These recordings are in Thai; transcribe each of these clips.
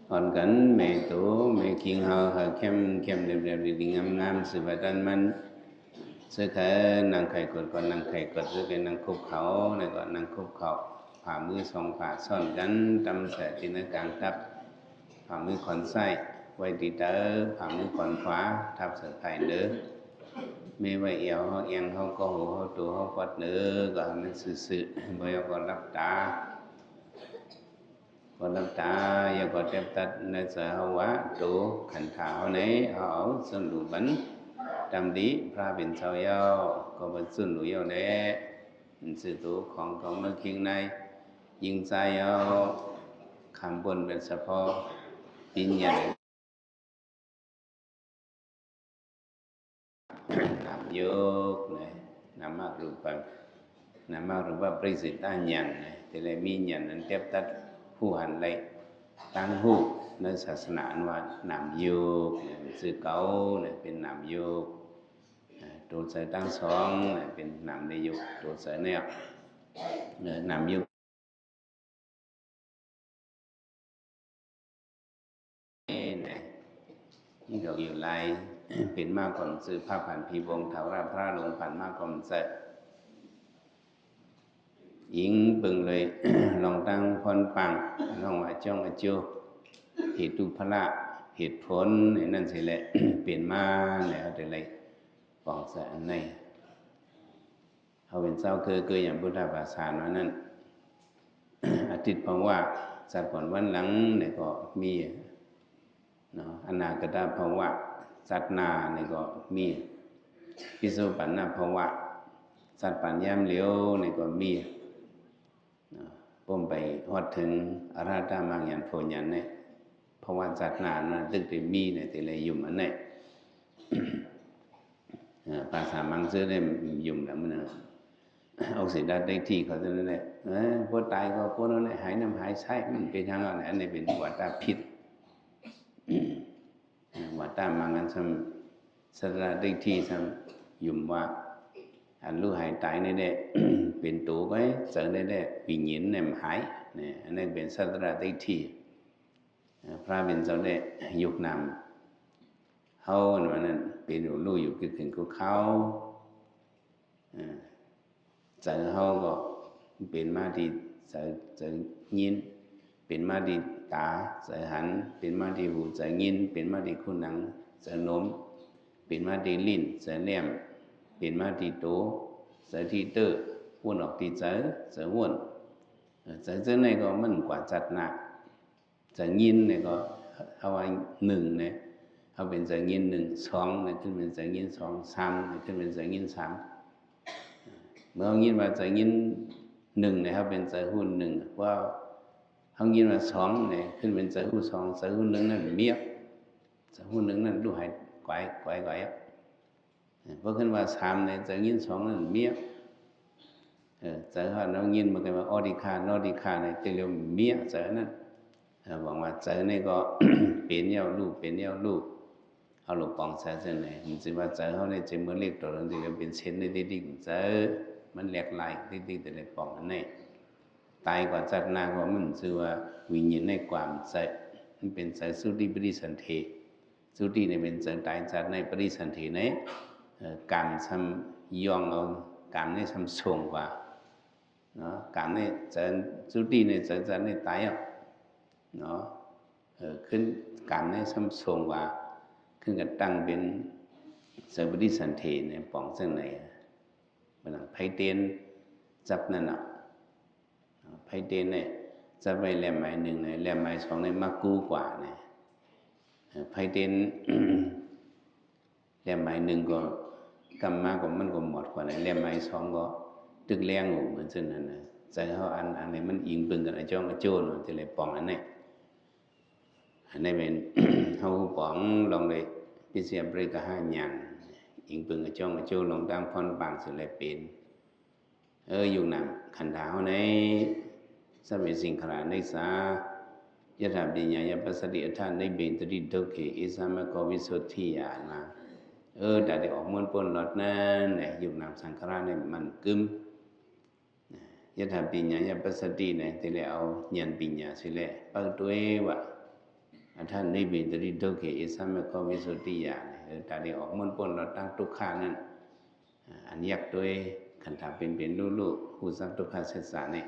hoàn cảnh mẹ tổ mẹ kiên hào hà kem kem đẹp đẹp đi ngam ngam sự vật tan man sự khởi năng khởi cột còn năng khởi cột sự cái năng khúc khẩu này còn năng khúc khẩuผ่ามือสองผ่าซ่อนกันตำแสตินกลางทับผ่ามือขอนไส้ไว้ตีเตอผ่ามือขอนขวาทับเสือไผ่เนื้อไม่ไว้เอวเขาเอียงเขาก็หูเขาตัวเขาปัดเนื้อก็มันสื่อๆบ่อยก็รับตาก็รับตาอย่าก็เต็มตัดในเสือเขาวะตัวขันขาวไหนเขาเอาส่วนหลูบันจำดีพระเป็นชาวยาวก็เป็นส่วนหลูยาวแน่สื่อตัวของเขาเมื่อคิงในยิงใจเอาคำบนเป็นเฉพาะปิญญานามยกนะนามากรูปังนามากรูปปริสิทธาญันนะแต่ละมีญันนั้นเทียบตัดผู้หันเลยตั้งหูในศาสนาว่านามยกสื่อเก่าเป็นนามยกตัวใส่ตั้งสองเป็นนามในยกตัวใส่เนี่ยนามยกนี่เราอยู่ไล่เป็นมากกว่าซื้อผ้าผ่านพีวงเถาราพระลงผ่านมากกว่าเสร็จหญิงปึงเลย ลองตั้งพรปังลองว่าจ้องอจูเหตุพละเหตุผลนั่นสิแหละ เปลี่ยนมาเนี่ยเอาแต่ไรปองแสนในเขาเป็นเจ้าคืออย่างพุทธภาษาว่านั่น อาทิตย์เพราะว่าสัตว์ก่อนวันหลังเนี่ยก็มีเนาะอนาคตภาวะสัตว์นาเนี่ยก็มีปิสุปันนภาวะสัตว์ปัญญามเหลียวเนี่ยก็มีผมไปฮอดถึงอรหัตมังยันโพยันเนี่ยเพราะว่าสัตว์นานะตึกแต่มีเนี่ยแต่เลยยุ่มอันเนี่ยภาษามังซื้อได้ยุ่มแล้วมันเอาเสร็จได้ที่เขาจะนั่นแหละพอตายก็คนนั้นแหละหายน้ำหายไส้มันเป็นทางอะไรอันนี้เป็นวัฏฏะพิษวัฏฏะมังอันซ้ำสระได้ที่ซ้ำยุ่มว่าอันรู้หายตายนี่แหละเป็นตัวไว้เจอได้ได้วิญญาณเนี่ยหายเนี่ยอันนี้เป็นสัตระได้ที่พระเป็นเจ้าได้ยุคนำเขาวันนั้นเป็นรู้อยู่คือถึงก็เขาเจอเขาก็เป็นมาที่เจอยินเป็นมาที่ตาเจอหันเป็นมาที่หูเจอยินเป็นมาที่คุณหนังเจอโน้มเป็นมาที่ลิ้นเจอแหลมเป็นมาที่โตเจอที่เตอวนออกที่เจอวนเจอในก็มันกว่าจัดหนักเจอยินเนี่ยก็เอาไว้หนึ่งเนี่ยเอาเป็นเจอยินหนึ่งสองเนี่ยขึ้นเป็นเจอยินสองสามเนี่ยขึ้นเป็นเจอยินสามเมื่อยินมาเจอยินหนึ่งเนี่ยเขาเป็นเจอหุ้นหนึ่งว่าเขายินมาสองเนี่ยขึ้นเป็นเจอหุ้นสองเจอหุ้นหนึ่งนั่นเมียเจอหุ้นหนึ่งนั่นดูหายไกวเพราะขึ้นว่าสามเนี่ยเจอยินสองนั่นเมียเจอเขาเรายินมากันว่าอดิคานอดิคาเนี่ยจะเรียกเมียเจอนั่นหวังว่าเจอเนี่ยก็ เป็นเย้าลูกเป็นเย้าลูกเอาหลบปองใช้เส้นไหนมันจะว่าเจอเขาเนี่ยจะเมื่อเรียกตัวนั้นจะเป็นเส้นในที่เจอมันแหลกลายที่แต่ในปองอันนี้ตายกว่าจัดนาก็มันชื่อว่าวิญญาณในความใจมันเป็นใจสุติปริสันเทสุติเนี่ยเป็นใจตายจัดในปริสันเทในการทำย่องเอาการในทำส่งกว่าเนาะการในใจสุติในใจจัดในตายอ่ะเนาะขึ้นการในทำส่งกว่าขึ้นกับตั้งเป็นใจปริสันเทในปองเส้นไหนมันไพเตียนจับนั่นอ่ะไพเตียนเนี่ยจับไปแหลมไม้หนึ่งเนี่ยแหลมไม้สองเนี่ยมักกู้กว่าเนี่ยไพเตียนแหลมไม้หนึ่งก็กำมากกว่ามันก็หมดกว่าเนี่ยแหลมไม้สองก็ตึกแรงเหมือนเช่นนั้นนะใจเขาอันนี้มันอิงปึงกันไอ้จ้องไอ้โจ้เนาะจะเลยปองอันนี้เป็น เขาปองลองเลยพิเศษบริกหาญันอิงปึงไอ้จ้องไอ้โจ้ลงตามพรบางสิเลยเป็นอยู่นำขันธาในสัมเวสิงขลาในสายถาปิญญายปัสสติอัฏฐาในเบนตริดุเขอิสามะกวิสุทธิญาณแต่ได้ออกมวลปนหลอดนั้นเนี่ยอยู่นำสังขารในมันกึมยถาปิญญายปัสสติเนี่ยที่เราเอาญาณปิญญาสิแลเปิดตัวว่า ท่านนิบิตริทุกเขอิสัมมะก็วิสุทธิญาณตาได้ออกมันพ้นเราตั้งทุกข้านั้นอันยักด้วยขันธาเป็นลูกหูสักทุกข้าศึกษาเนี่ย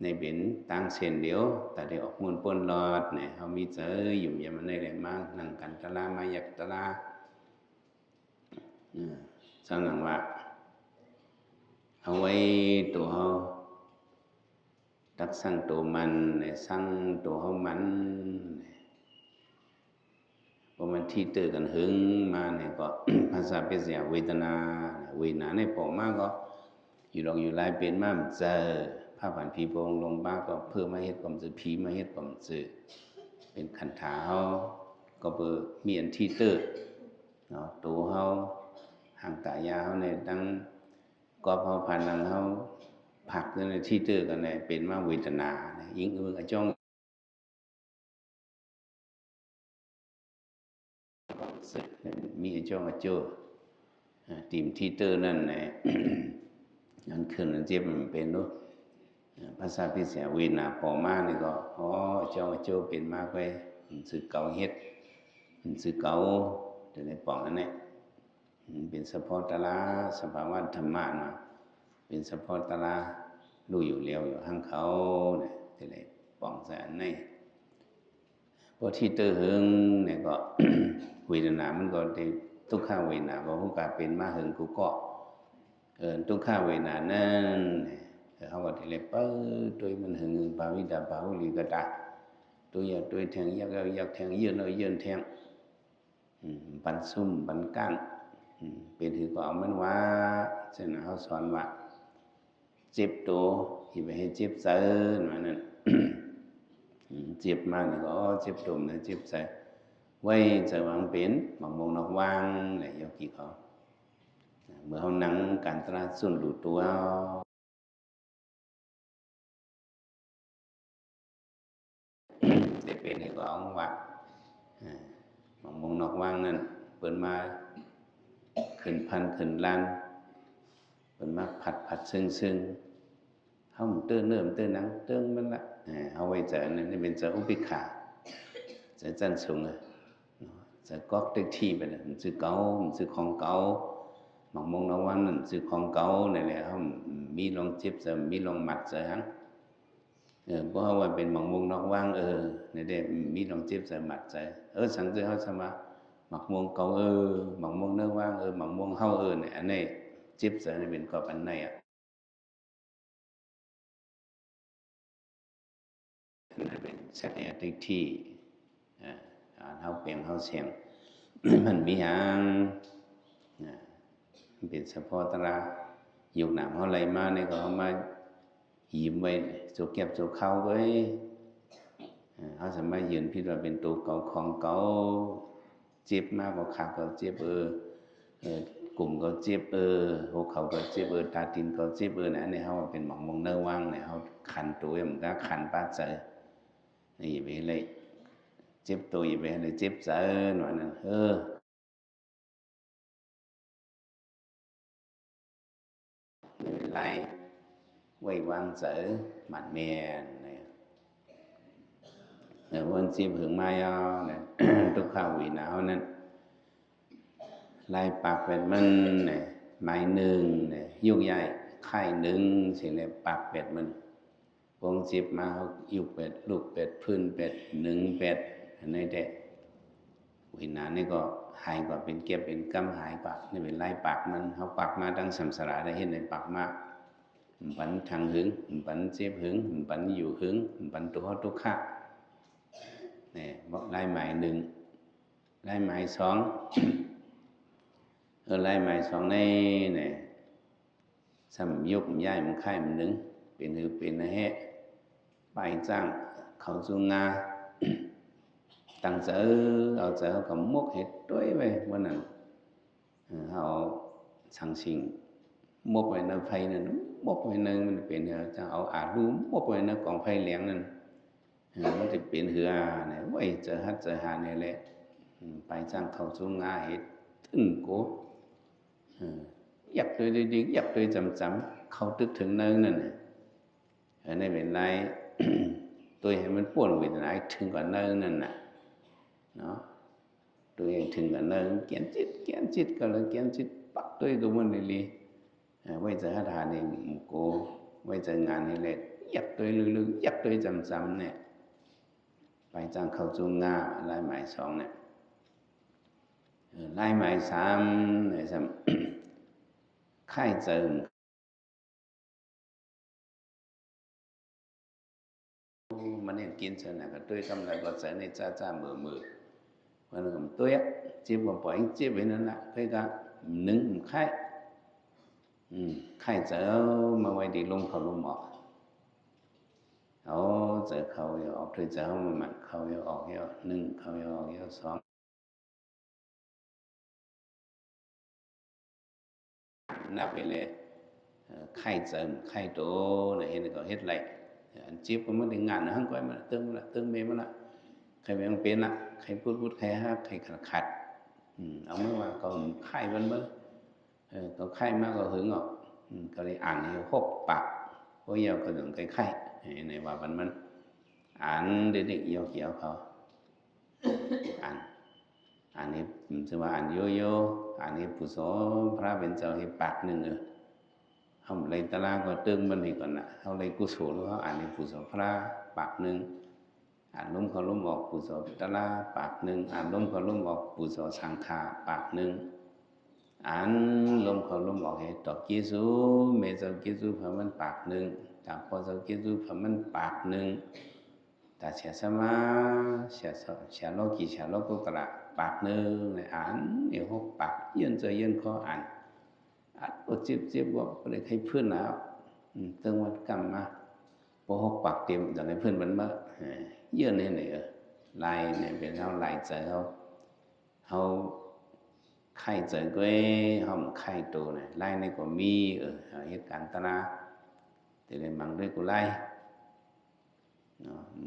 ในเป็นตั้งเส้นเดียวแต่ได้ออกมันพ้นรอดเนี่ยเขามีเจออยู่อย่างมันในแหล่งมากนั่งกันตะลามายักตะลาสังหลังว่าเอาไว้ตัวเขาตักสั่งตัวมันสั่งตัวเขามันพอมันที่เตือกันหึงมาเนี่ยก็ ภาษาเป็นเสียเวทนาในปอกมากก็อยู่ลองอยู่ลายเป็นมั่มเจอผ้าผ่านผีโปงลงบ้าก็เพื่อมาเฮ็ดความจือผีมาเฮ็ดความจือเป็นขันธาเขาก็เพื่อมีอันที่เตือเนาะตัวเขาห่างตายาเขาในตั้งก็พอผ่านนังเขาผักในที่เตือกันเนี่ยเป็นมาเวทนายิ่งอื่นจ้องมีจ้องโจตีมที่เตอร์นั่นแหละนั่นขึ้นนั่นเจ็บมันเป็นด้วยภาษาพิเศษเวนาพอมานี่ก็จ้องโจเป็นมากไปสื่อเก่าเฮ็ดสื่อเก่าแต่ในปองนั่นแหละเป็นเฉพาะตาลาสภาวะธรรมะนะเป็นเฉพาะตาลารู้อยู่แล้วอยู่ห้างเขาเนี่ยแต่ในปองแสนในพอที่เตอร์หึงเนี่ยก็ เวทนามันก็ได้ทุกข้าเวทนาก็ผู้กาเป็นมาหึงกูก็ทุกข้าเวทนานั่นเขาก็ที่เลยตัวมันหึงภาวิตาภาวุลิกตาตัวอยากตัวแทงอยากแทงเยื่อแทงปันซุ่มปันก้างเป็นถือก็เอามันว่าเช่นเขาสอนว่าเจ็บตัวที่ไปให้เจ็บเสือหน่อยนั่น เจ็บมาเนี่ยก็เจ็บตุ่มนะเจ็บใส่ไว้จะวางเป็นบางมงนอกวางอะไรยกกี่เขาเมื่อเขานั่งการตราส่วนดูตัวจะเป็นให้ก็เอาวัดบางมงนอกวางนั่นเปิดมาขึ้นพันขึ้นล้านเปิดมาผัดซึ่งเขาเตื้อเนิ่มเตื้อนังเตื้อมันละเอาไว้เจอนั่นเป็นเจออุปิขาเจอจันสูงเลยจะก๊อกได้ที่ไปเลยมันซื้อเก่ามันซื้อของเก่าบางมงนวันนั่นซื้อของเก่าเนี่ยแหละเขามีลองเจ็บจะมีลองหมัดจะหังเพราะว่าเป็นบางมงนอกว่างเนี่ยได้มีลองเจ็บจะหมัดใจสังเกตเขาสมาหมักมงเก่าหมักมงเนื้อว่างหมักมงเฮาเนี่ยอันนี้เจ็บจะเป็นกอบอันไหนนั่นเป็นสักอย่างที่เขาเปลี่ยนเขาเสียง มันมีอย่างเป็นเฉพาะตราอยู่หนามเขาไหลมาเนี่ยก็เอามาหิมไว้โจเก็บโจเข้าไว้เขาสามารถยืนพิจารณาเป็นตัวเก่าของเก่าเจ็บมากกว่าขาก็เจ็บกลุ่มก็เจ็บหัวเข่าก็เจ็บตาตีนก็เจ็บนะเนี่ยเขาเป็นหมองมงเนื้อว่างเนี่ยเขาขันตัวมันก็ขันป้าใจนี่ไปเลยเจ็บตัวไปเลยเจ็บใจหน่อยนึงlại quay quang sở mạnh mẽ này rồi vân chim hưởng mai nàyทุกข้าววีหนาวนั้นลายปากเป็ดมันเนี่ยไม้หนึ่งเนี่ยยุ่งใหญ่ไข่หนึ่งสิเลยปากเป็ดมันวงจิบมาเขายุบเป็ดลูกเป็ดพื้นเป็ดหนึ่งเป็ดในเด็กวีหนานี่ก็หายกว่าเป็นเก็บเป็นกำหายกว่านี่เป็นลายปากมันเขาปากมาตั้งสัมสระได้เห็นในปากมาปันทางหึงปันเจ็บหึงปันอยู่หึงปันตัวทุกข์เนี่ยบอกไล่หมายหนึ่งไล่หมายสองไล่หมายสองในเนี่ยสัมยุกย้ายมันไข่มันหนึ่งเป็นหือเป็นนะแฮะไปจ้างเขาจูงาตั้งเจอเอาเจอกับมกเห็ดด้วยไปวันนั้นเขาสั่งสิ่งมกไว้ในไฟนั่นมกไว้ในมันเป็นจะเอาอาดูมกไว้ในกองไฟเหลียงนั่นมันจะเป็นเหือเนี่ยไว้เจอฮัดเจอหาเนี่ยแหละไปจ้างเขาจูงาเห็ดถึงโกอยากตัวดีๆอยากตัวจำๆเขาตึกถึงเนินนั่นในเป็นไรตัวให้มันป่วนวิญญาณถึงกว่าเนินนั่นน่ะ nó tôi thường là nơi kiến chít cả là kiến chít bắt tôi cũng muốn đi bây giờ hát hà này cô bây giờ ngàn này lại dắt tôi lư dắt tôi chăm nè bài trang khẩu chung nga lại mãi xong nè lại mãi xăm này xăm khai dần mà nên kiến chân là cái tôi cầm lại có sẽ này cha mờ và nó cầm tôi á chỉ một bỏ anh chỉ với nó là cái nâng khai khai dở mà quay đi lung khẩu lung mỏ giờ khẩu yêu ọc tôi giờ mà mặt khẩu yêu ọc yêu nâng khẩu yêu ọc yêu xóm nạp về lệ khai dần khai tổ là hiện có hết lại chip có mất đến ngàn nó không quay mà tương mê mà lại khai về ông bên lại khai bút khai hát khai khặt ông mới vào còn khai vân mới có khai mà có hướng ngọ có đi ảnh thì hộp bạc bây giờ có dùng cái khai này vào vân vân ảnh để định yêu kiểu khó ảnh ảnh thì chứ mà ảnh yo ảnh thì phụ số ra bên trong thì bạc nữa không lấy ta la có tương bên thì còn không lấy cú số nữa ảnh thì phụ số ra bạc nương ảnh lúng có lúng một phụ số ta la bạc nương ảnh lúng có lúng một phụ số sang khả bạc nương ảnh lúng có lúng một hệ đọc ký số mẹ dâu ký số phải mình bạc nương ta có dâu ký số phải mình bạc nương ta sẽ sama sẽ lo cô ta là bạc nương này ảnh nhiều hộp bạc yên giờ yên có ảnh ảnh có chip có để thấy phương nào tương quan cầm mà bộ hộp bạc tiệm giờ cái phương vẫn mất yên này lại này bên nhau lại giờ không hầu khai giờ quê không khai đồ này lại này có mi ở hết cảnh ta la thì lại mang đây của lại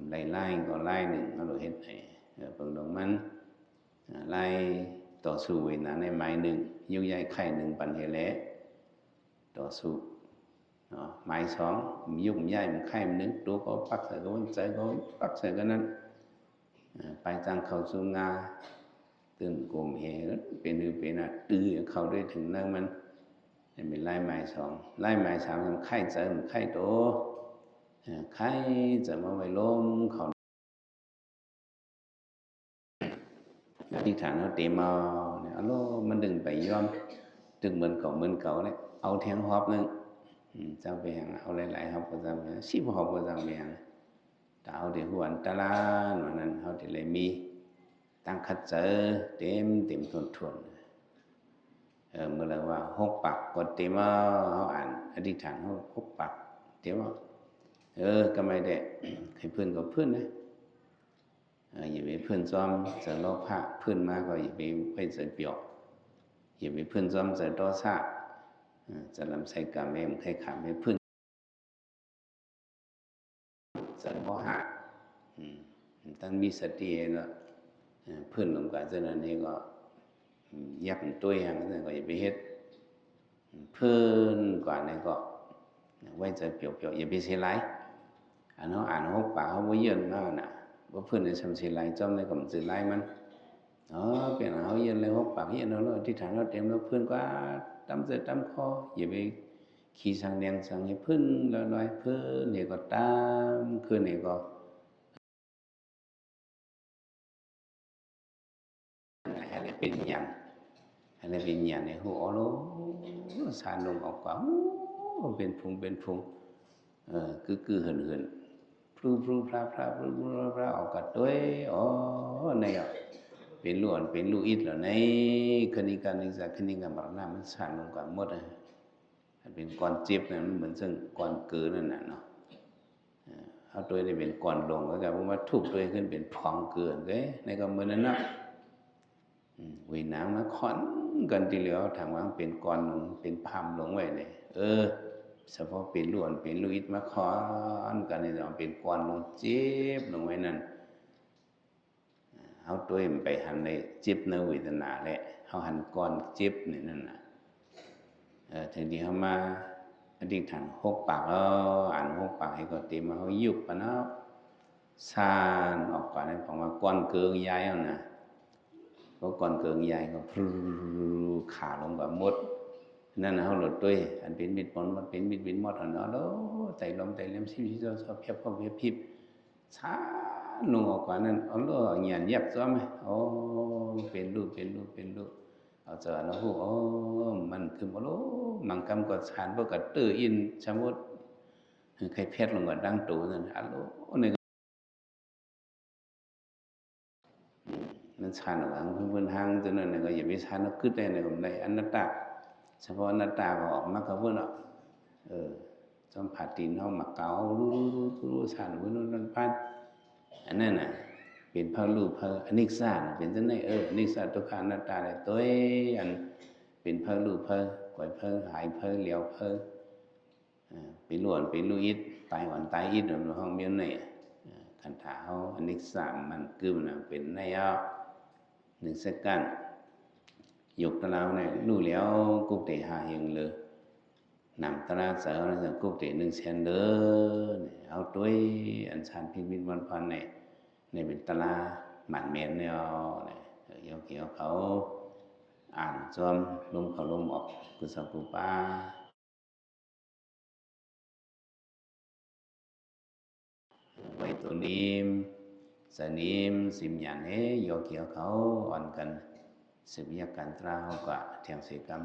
lai có lai nữa nó đổi hết này phần đồng man laiต่อสู้ไว้นะในไม้หนึ่งยุ่งใหญ่ไข่หนึ่งปันเหละต่อสู้ไม้สองยุ่งใหญ่มันไข่มันหนึ่งตัวก็ปักใส่ก็มันใจก็ปักใส่ก็นั้นไปทางเขาสู่งาตื่นกลมเหเป็นหรือเป็นตื้อเขาได้ถึงนั่งมันเป็นไล่ไม้สองไล่ไม้สามมันไข่ใจมันไข่โตใครจะมาไว้ล้มเขาที่ฐานเขาเตะมาเนี่ยโลมันดึงไปย้อมดึงเหมือนเก่าเนี่ยเอาแทงหอบนึงเจ้าไปหางเอาหลายๆหอบก็จะไป10 หอบก็จะไปหางแต่เอาเดี๋ยวหัวตะลาหน่อยนั้นเขาจะเลยมีตั้งคัดเจอเต็มทวนเมื่อไรว่า6 ปักก็เต็มเขาอ่านอธิษฐานเขา6 ปักเต็มก็ไม่ได้ให้เพื่อนก็เพื่อนนะอย่าไปเพื่อนซ้อมจะล้อผ้าเพื่อนมาก็อย่าไปใส่เปียกอย่าไปเพื่อนซ้อมจะต่อซาจะลำไส้กาแม่มใครขาไม่เพื่อนจะล้อหาตั้งมีสติแล้วเพื่อนลงกับเจ้านั้นนี่ก็ยักตัวอย่างนั้นก็อย่าไปเฮ็ดเพื่อนกว่านี่ก็ไว้จะเปียกอย่าไปเสียไรอันนั้นอ่าน6 ปากเขาไม่เยือนมากนะว่าเพื่อนในสำสีไรจอมในกลุ่มสื่อไรมันเป็นเขาเยือนเลย6 ปากเยือนเราที่ฐานเราเต็มแล้วเพื่อนก็ตั้มเสือตั้มคออย่าไปขี่สังแดงสังให้เพื่อนลอยเพื่อนเนี่ยก็ตามคืนเนี่ยก็อะไรเป็นอย่างอะไรเป็นอย่างในหัวโลสารลงออกกว่าเป็นพุงcứ hờn pruพระออกกัดด้วยnàyเป็นลู่อิดเหรอในคณิกานิสัยคณิกามรณะมันสั่นลงกว่าหมดเลยเป็นก้อนเจ็บเนี่ยมันเหมือนซึ่งก้อนเกลือนั่นน่ะเนาะเอาตัวนี้เป็นก้อนลงก็กลายเป็นว่าทุกตัวขึ้นเป็นพองเกลือเลยในก็เหมือนนั้นนะวิน้ำมาค่อนกันทีเหลียวทางว่างเป็นก้อนลงเป็นพามลงไว้เลยเฉพาะเป็นล้วนเป็นลุยมาคอนกันนี่เราเป็นก้อนลงเจ็บลงไว้นั่นเอาตัวเองไปหันในเจ็บในเวทนาแหละเขาหันก้อนเจ็บนี่นั่นน่ะถึงที่เขามาอธิษฐาน6 ปากอ่าน6 ปากให้ก็เต็มมาเขายุบปะเนาะซานออกก่อนให้ผมว่าก้อนเกลือยายเอานะ có còn cường dàiก็ขาลงกับมดนั่นนะเขาหลุดด้วยอันเป็นมิดปนมันเป็นมิดวินมดอันนั้นแล้วใจลมใจเลี้ยมชิบชิบชอบเพียบก็เพียบพิบช้าลงออกกว่านั้นเอาล้อเงียบเงียบซ้อมไหมโอ้เป็นรูปเอาเจอแล้วพูดโอ้มันคือมาโลมังกำกดสารพวกกัดตื้ออินชะมดใครเพชรลงกับดังตูนั่นอัลโลนี่นั่นชาหนังเพื่อนห้างจนนั่นก็อย่าไปชาหนักขึ้นได้ในกลุ่มใดอนัตตาเฉพาะอนัตตาก็ออกมากับเพื่อนอ่ะจอมผาตีนเขาหมักเก่ารู้ชาหนังเพื่อนนั่นพันอันนั้นน่ะเป็นพระรูปพระอนิจจาเป็นจังได๋อนิจจทุกขังอนัตตาได้ตัวอันเป็นพระรูปพระก่อยพระหายพระเหลียวพระไปล้วนไปลุยิดตายหวันตายอิดในห้องเมียนนี่คันถาเฮาอนิจจามันกึมน่ะเป็นใน1 second dục ta lao này nu léo cục để hà hiện lơ nằm ta ra sợ là cục để nâng sen lơ áo tối ăn san pin pin văn phan nàyเป็นตลาหมันเมนเนี่ยเกี่ยวเขาอ่านจอมลมเขาลมออกกุศลกุปาไว้ตัวนิมสนิมสิมยันเกี่ยวเขาอ่อนกันสิบยากันตราเขาก็เทียงเสกรรม